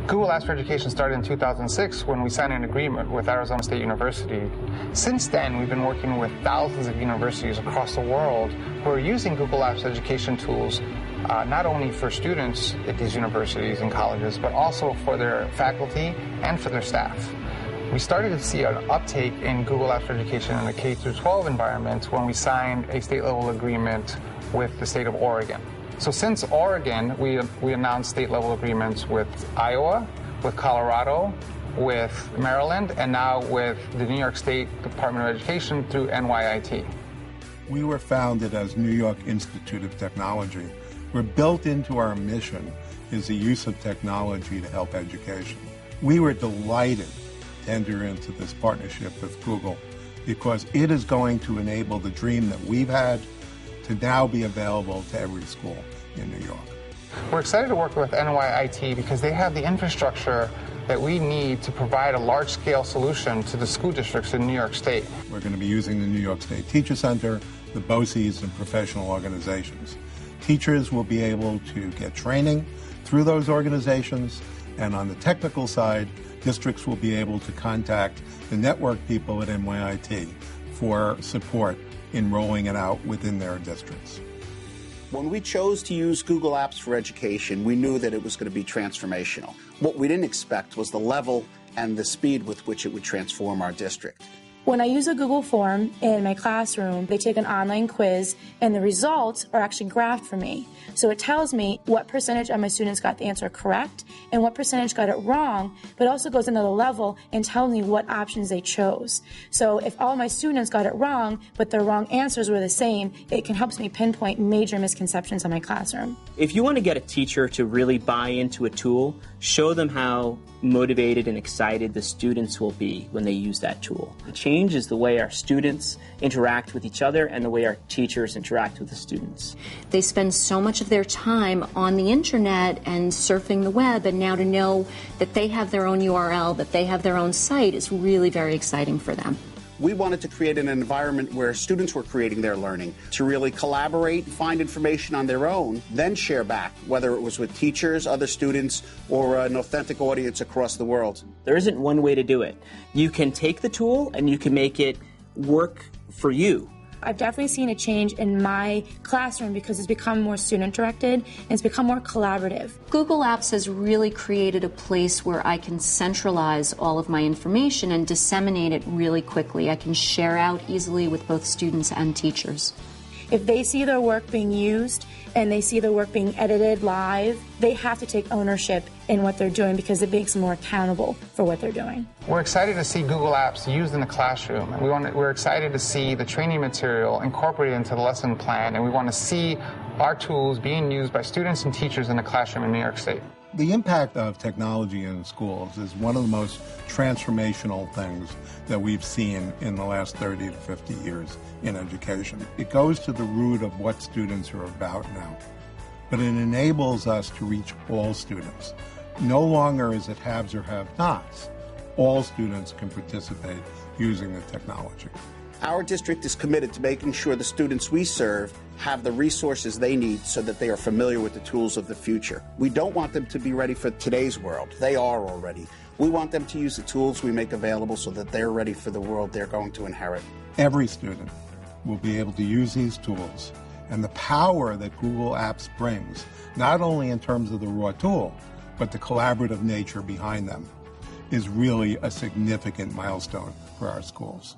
Google Apps for Education started in 2006 when we signed an agreement with Arizona State University. Since then, we've been working with thousands of universities across the world who are using Google Apps education tools not only for students at these universities and colleges, but also for their faculty and for their staff. We started to see an uptake in Google Apps for Education in the K-12 environment when we signed a state-level agreement with the state of Oregon. So since Oregon, we announced state-level agreements with Iowa, with Colorado, with Maryland, and now with the New York State Department of Education through NYIT. We were founded as New York Institute of Technology. We're built into our mission is the use of technology to help education. We were delighted to enter into this partnership with Google because it is going to enable the dream that we've had to now be available to every school in New York. We're excited to work with NYIT because they have the infrastructure that we need to provide a large-scale solution to the school districts in New York State. We're going to be using the New York State Teacher Center, the BOCES, and professional organizations. Teachers will be able to get training through those organizations, and on the technical side, districts will be able to contact the network people at NYIT for support in rolling it out within their districts. When we chose to use Google Apps for Education, we knew that it was going to be transformational. What we didn't expect was the level and the speed with which it would transform our district. When I use a Google form in my classroom, they take an online quiz, and the results are actually graphed for me. So it tells me what percentage of my students got the answer correct and what percentage got it wrong, but also goes another level and tells me what options they chose. So if all my students got it wrong, but their wrong answers were the same, it can help me pinpoint major misconceptions in my classroom. If you want to get a teacher to really buy into a tool, show them how motivated and excited the students will be when they use that tool. It changes the way our students interact with each other and the way our teachers interact with the students. They spend so much of their time on the internet and surfing the web, and now to know that they have their own URL, that they have their own site is really very exciting for them. We wanted to create an environment where students were creating their learning, to really collaborate, find information on their own, then share back, whether it was with teachers, other students, or an authentic audience across the world. There isn't one way to do it. You can take the tool and you can make it work for you. I've definitely seen a change in my classroom because it's become more student-directed and it's become more collaborative. Google Apps has really created a place where I can centralize all of my information and disseminate it really quickly. I can share out easily with both students and teachers. If they see their work being used and they see their work being edited live, they have to take ownership in what they're doing because it makes them more accountable for what they're doing. We're excited to see Google Apps used in the classroom. We're excited to see the training material incorporated into the lesson plan, and we want to see our tools being used by students and teachers in the classroom in New York State. The impact of technology in schools is one of the most transformational things that we've seen in the last 30 to 50 years in education. It goes to the root of what students are about now, but it enables us to reach all students. No longer is it haves or have-nots. All students can participate using the technology. Our district is committed to making sure the students we serve have the resources they need so that they are familiar with the tools of the future. We don't want them to be ready for today's world. They are already. We want them to use the tools we make available so that they're ready for the world they're going to inherit. Every student will be able to use these tools, and the power that Google Apps brings, not only in terms of the raw tool, but the collaborative nature behind them, is really a significant milestone for our schools.